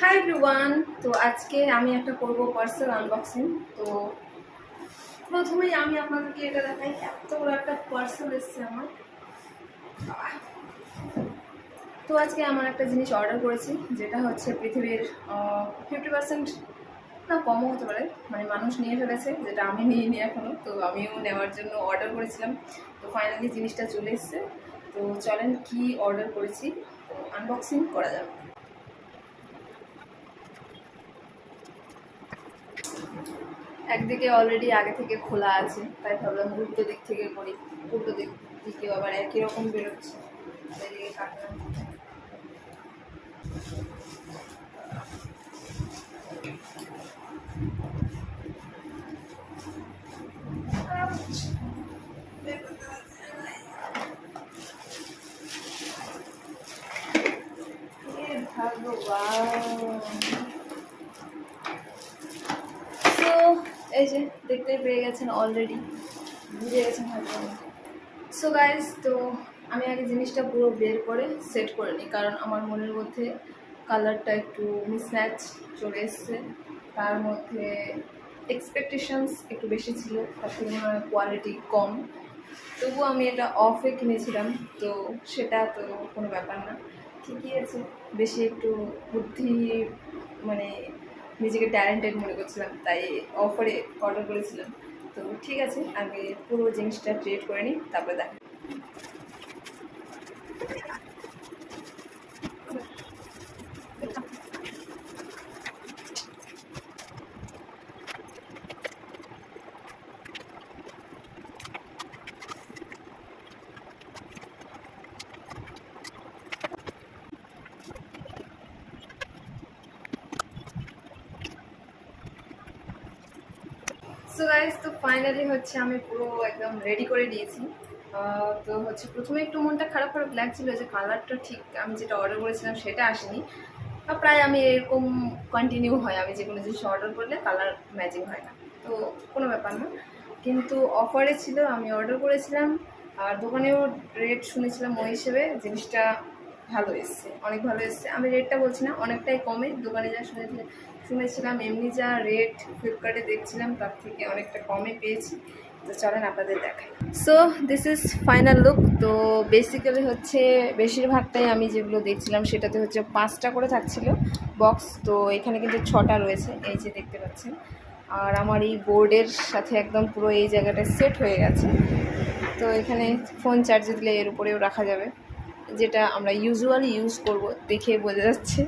Hi everyone. তো আজকে আমি একটা করব পার্সেল আনবক্সিং। তো প্রথমেই আমি আপনাদেরকে এটা দেখাই, এত বড় একটা পার্সেল এসেছে আমার। তো আজকে আমার একটা জিনিস অর্ডার করেছি, যেটা হচ্ছে পৃথিবীর 50% না কমও হতে পারে, মানে মানুষ নিয়ে ফেলেছে, যেটা আমি নিইনি এখনও। তো আমিও নেওয়ার জন্য অর্ডার করেছিলাম। তো ফাইনালি জিনিসটা চলে এসছে। তো চলেন কি অর্ডার করেছি তো আনবক্সিং করা যাবে। একদিকে অলরেডি আগে থেকে খোলা আছে, তাই ভাবলাম উল্টো দিক থেকে করি। উল্টো দিক দিকেও আবার একই রকম বেরোচ্ছে, এদিকে কাটলাম। তো এই যে দেখতেই পেয়ে গেছেন, অলরেডি বুঝে গেছেন হয়তো। সো গাইজ, তো আমি আগে জিনিসটা পুরো বের করে সেট করে নিই, কারণ আমার মনের মধ্যে কালারটা একটু মিসম্যাচ চলে এসছে। তার মধ্যে এক্সপেকটেশনস একটু বেশি ছিল, তার তুলনায় কোয়ালিটি কম। তবুও আমি এটা অফে কিনেছিলাম, তো সেটা তো কোনো ব্যাপার না, ঠিকই আছে। বেশি একটু বুদ্ধি, মানে নিজেকে ট্যালেন্টেড মনে করছিলাম, তাই অফারে অর্ডার করেছিলাম। তো ঠিক আছে, আগে পুরো জিনিসটা ক্রিয়েট করে নিই, তারপরে দেখ। সো গাইজ, তো ফাইনালি হচ্ছে আমি পুরো একদম রেডি করে দিয়েছি। তো হচ্ছে প্রথমে একটু মনটা খারাপ খারাপ লাগছিল যে কালারটা ঠিক আমি যেটা অর্ডার করেছিলাম সেটা আসেনি। প্রায় আমি এরকম কন্টিনিউ হয়, আমি যে কোনো জিনিস অর্ডার করলে কালার ম্যাচিং হয় না, তো কোনো ব্যাপার না। কিন্তু অফারে ছিল, আমি অর্ডার করেছিলাম, আর দোকানেও রেট শুনেছিলাম, ওই হিসেবে জিনিসটা ভালো এসছে, অনেক ভালো এসছে। আমি রেটটা বলছি না, অনেকটাই কমে। দোকানে যা শুনেছিলাম, এমনি যা রেট ফ্লিপকার্টে দেখছিলাম তার থেকে অনেকটা কমে পেয়েছি। তো চলেন আপনাদের দেখাই। So this is final look. তো বেসিক্যালি হচ্ছে বেশিরভাগটাই আমি যেগুলো দেখছিলাম সেটাতে হচ্ছে 5টা করে থাকছিল বক্স, তো এখানে কিন্তু 6টা রয়েছে, এই যে দেখতে পাচ্ছেন। আর আমার এই বোর্ডের সাথে একদম পুরো এই জায়গাটা সেট হয়ে গেছে। তো এখানে ফোন চার্জে দিলে এর উপরেও রাখা যাবে, যেটা আমরা ইউজুয়ালি ইউজ করব, দেখে বোঝা যাচ্ছে।